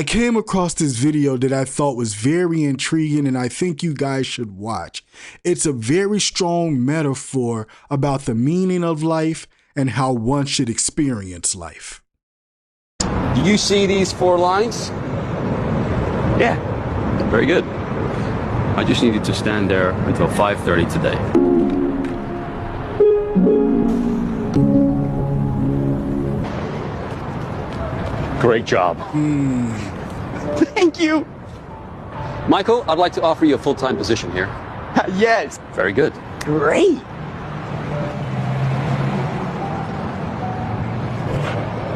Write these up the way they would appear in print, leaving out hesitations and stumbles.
I came across this video that I thought was very intriguing and I think you guys should watch. It's a very strong metaphor about the meaning of life and how one should experience life. Do you see these 4 lines? Yeah. Very good. I just need you to stand there until 5:30 today. Great job. Thank you. Michael, I'd like to offer you a full-time position here. Yes. Very good. Great.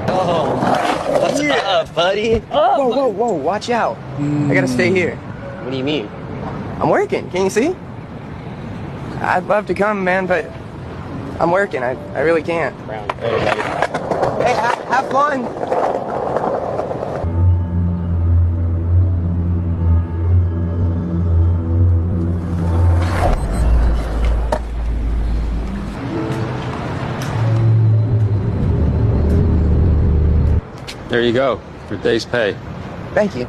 Oh, what's up, buddy? Whoa, watch out. I gotta stay here. What do you mean? I'm working, can you see? I'd love to come, man, but I'm working. I really can't. Hey, have fun. There you go. Your day's pay. Thank you.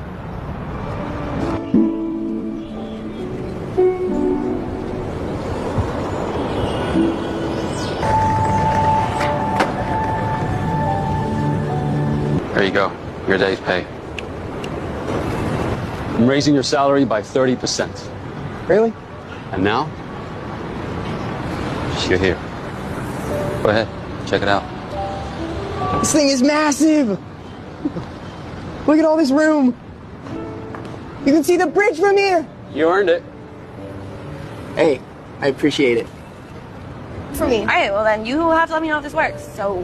There you go. Your day's pay. I'm raising your salary by 30%. Really? And now, you're here. Go ahead. Check it out. This thing is massive. Look at all this room. You can see the bridge from here. You earned it. Hey, I appreciate it. For me. All right, well then you have to let me know if this works. So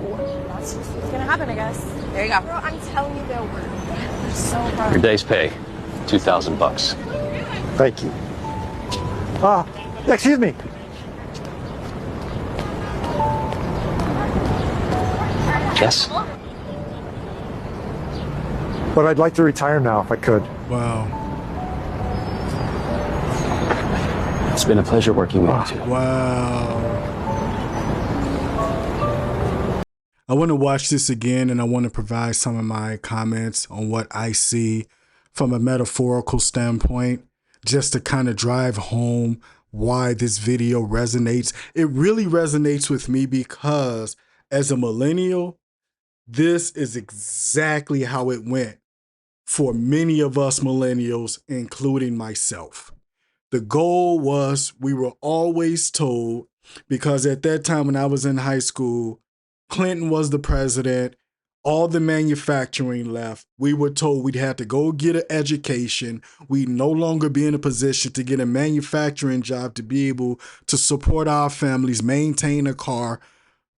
that's just what's gonna happen, I guess. There you go. Girl, I'm telling you they'll work. They're so hard. Your day's pay, $2,000. Thank you. Excuse me. Yes? But I'd like to retire now if I could. Wow. It's been a pleasure working with you too. Wow. I want to watch this again and I want to provide some of my comments on what I see from a metaphorical standpoint, just to kind of drive home why this video resonates. It really resonates with me because as a millennial, this is exactly how it went for many of us millennials, including myself. The goal was, we were always told, because at that time when I was in high school, Clinton was the president, all the manufacturing left. We were told we'd have to go get an education. We'd no longer be in a position to get a manufacturing job to be able to support our families, maintain a car,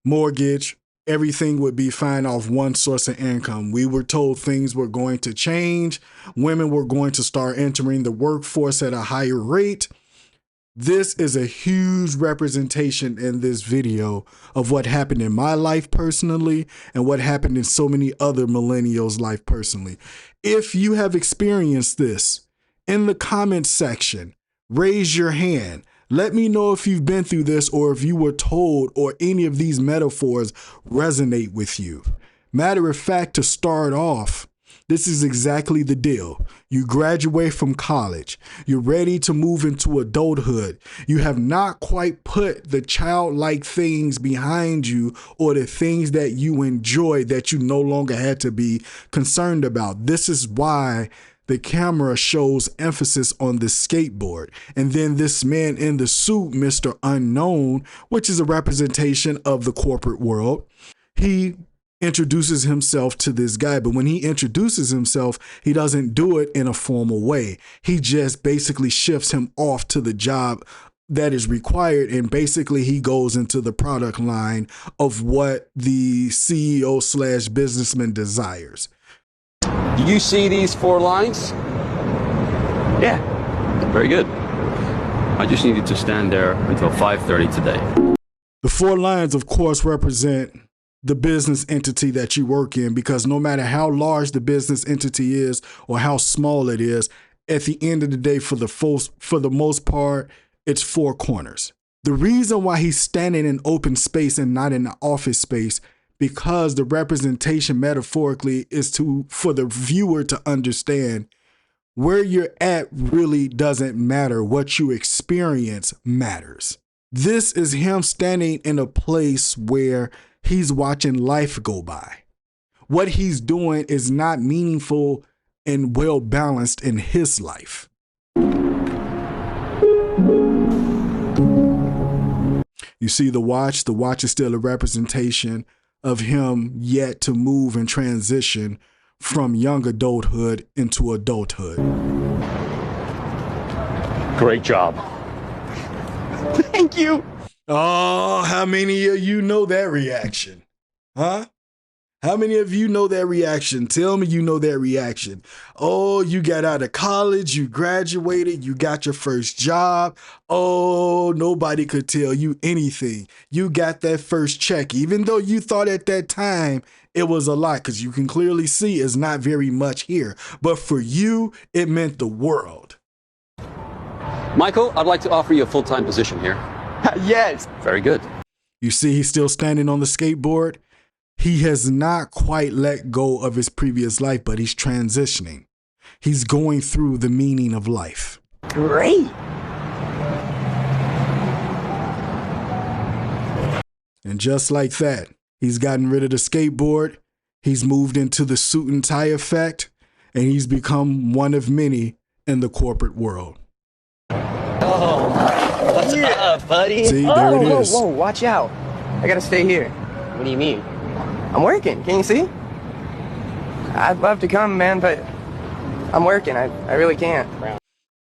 mortgage. Everything would be fine off one source of income. We were told things were going to change. Women were going to start entering the workforce at a higher rate. This is a huge representation in this video of what happened in my life personally and what happened in so many other millennials' life personally. If you have experienced this, in the comments section, raise your hand. Let me know if you've been through this or if you were told or any of these metaphors resonate with you. Matter of fact, to start off, this is exactly the deal. You graduate from college. You're ready to move into adulthood. You have not quite put the childlike things behind you or the things that you enjoy that you no longer had to be concerned about. This is why the camera shows emphasis on the skateboard. And then this man in the suit, Mr. Unknown, which is a representation of the corporate world, he introduces himself to this guy. But when he introduces himself, he doesn't do it in a formal way. He just basically shifts him off to the job that is required. And basically he goes into the product line of what the CEO / businessman desires. Do you see these 4 lines? Yeah. Very good. I just need you to stand there until 5:30 today. The 4 lines, of course, represent the business entity that you work in, because no matter how large the business entity is or how small it is, at the end of the day, for the most part, it's 4 corners. The reason why he's standing in open space and not in the office space, because the representation metaphorically is for the viewer to understand where you're at really doesn't matter. What you experience matters. This is him standing in a place where he's watching life go by. What he's doing is not meaningful and well balanced in his life. You see the watch is still a representation of him yet to move and transition from young adulthood into adulthood. Great job. Thank you. Oh, how many of you know that reaction? Huh? How many of you know that reaction? Tell me you know that reaction. Oh, you got out of college, you graduated, you got your first job. Oh, nobody could tell you anything. You got that first check, even though you thought at that time it was a lot, because you can clearly see it's not very much here. But for you, it meant the world. Michael, I'd like to offer you a full-time position here. Yes. Very good. You see he's still standing on the skateboard? He has not quite let go of his previous life, but he's transitioning. He's going through the meaning of life. Great. And just like that, he's gotten rid of the skateboard, he's moved into the suit and tie effect, and he's become one of many in the corporate world. Oh, what's up, buddy? See, there it is. Whoa, watch out. I gotta stay here. What do you mean? I'm working, can you see? I'd love to come, man, but I'm working. I really can't.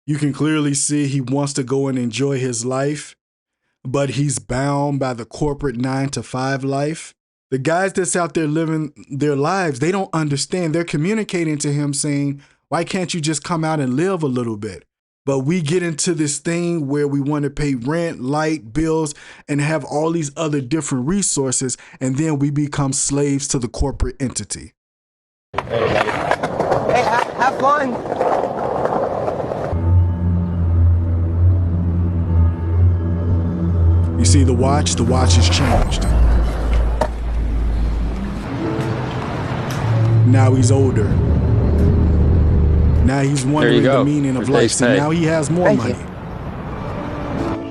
You can clearly see he wants to go and enjoy his life, but he's bound by the corporate 9-to-5 life. The guys that's out there living their lives, they don't understand. They're communicating to him saying, why can't you just come out and live a little bit? But we get into this thing where we want to pay rent, light, bills, and have all these other different resources, and then we become slaves to the corporate entity. Hey, have fun. You see the watch has changed. Now he's older. Now he's wondering the meaning of life. So now he has more money.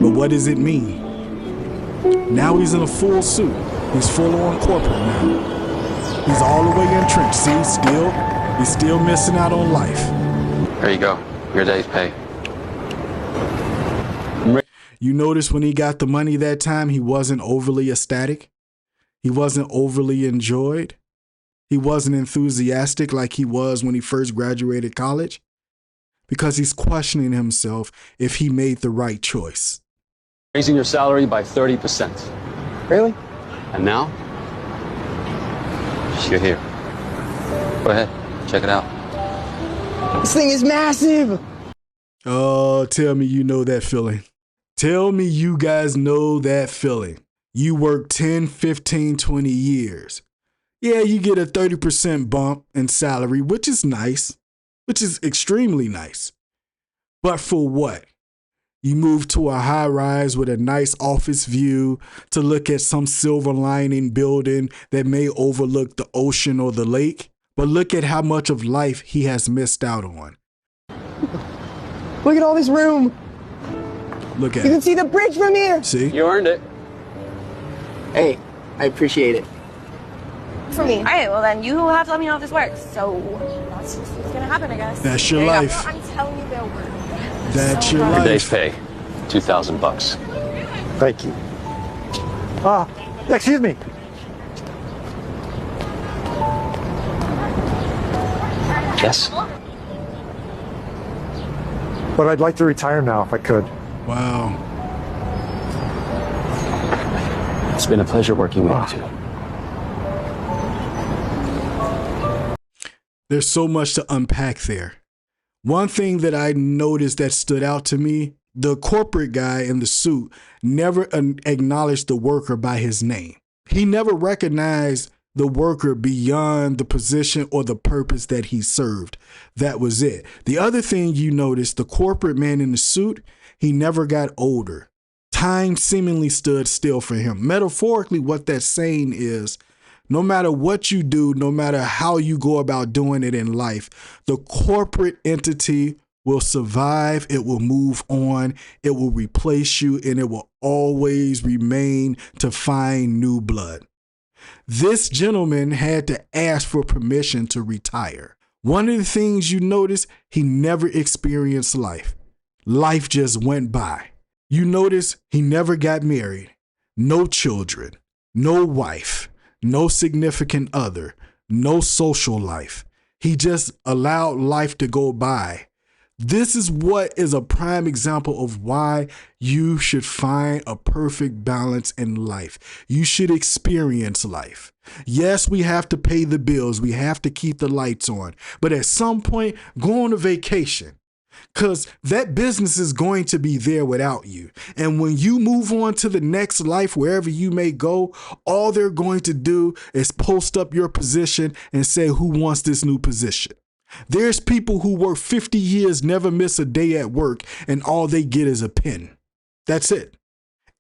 But what does it mean? Now he's in a full suit. He's full on corporate now. He's all the way entrenched. See, he's still missing out on life. There you go. Your day's pay. You notice when he got the money that time, he wasn't overly ecstatic. He wasn't overly enjoyed. He wasn't enthusiastic like he was when he first graduated college, because he's questioning himself if he made the right choice. Raising your salary by 30%. Really? And now, you're here. Go ahead, check it out. This thing is massive. Oh, tell me you know that feeling. Tell me you guys know that feeling. You work 10, 15, 20 years. Yeah, you get a 30% bump in salary, which is nice, which is extremely nice. But for what? You move to a high rise with a nice office view to look at some silver lining building that may overlook the ocean or the lake. But look at how much of life he has missed out on. Look at all this room. Look at You can it. see the bridge from here. See? You earned it. Hey, I appreciate it. For me. All right, well then you have to let me know if this works. So that's just what's gonna happen, I guess. That's your There you go. life. I'm telling you they'll work. That's So your fun. Your day's life. pay. $2,000. Thank you. Excuse me. Yes? But I'd like to retire now if I could. Wow. It's been a pleasure working with you too. There's so much to unpack there. One thing that I noticed that stood out to me, the corporate guy in the suit never acknowledged the worker by his name. He never recognized the worker beyond the position or the purpose that he served. That was it. The other thing you noticed, the corporate man in the suit, he never got older. Time seemingly stood still for him. Metaphorically, what that's saying is No matter what you do, no matter how you go about doing it in life, the corporate entity will survive, it will move on, it will replace you, and it will always remain to find new blood. This gentleman had to ask for permission to retire. One of the things you notice, he never experienced life. Life just went by. You notice he never got married, no children, no wife, no significant other, no social life. He just allowed life to go by. This is what is a prime example of why you should find a perfect balance in life. You should experience life. Yes, we have to pay the bills. We have to keep the lights on. But at some point, go on a vacation. Because that business is going to be there without you. And when you move on to the next life, wherever you may go, all they're going to do is post up your position and say, who wants this new position? There's people who work 50 years, never miss a day at work, and all they get is a pen. That's it.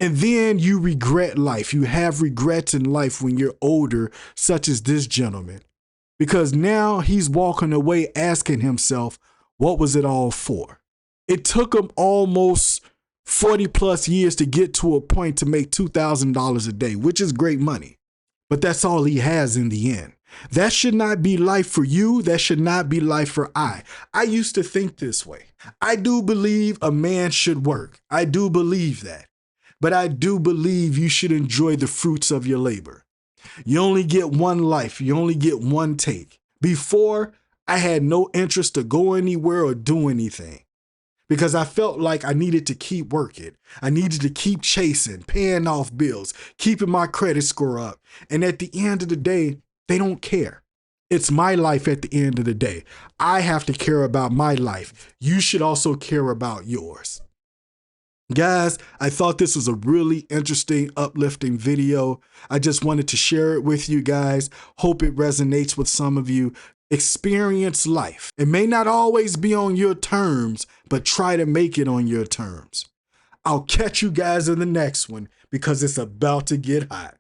And then you regret life. You have regrets in life when you're older, such as this gentleman. Because now he's walking away asking himself, what was it all for? It took him almost 40 plus years to get to a point to make $2,000 a day, which is great money. But that's all he has in the end. That should not be life for you. That should not be life for I. I used to think this way. I do believe a man should work. I do believe that. But I do believe you should enjoy the fruits of your labor. You only get one life. You only get one take. Before, I had no interest to go anywhere or do anything because I felt like I needed to keep working. I needed to keep chasing, paying off bills, keeping my credit score up. And at the end of the day, they don't care. It's my life at the end of the day. I have to care about my life. You should also care about yours. Guys, I thought this was a really interesting, uplifting video. I just wanted to share it with you guys. Hope it resonates with some of you. Experience life. It may not always be on your terms, but try to make it on your terms. I'll catch you guys in the next one because it's about to get hot.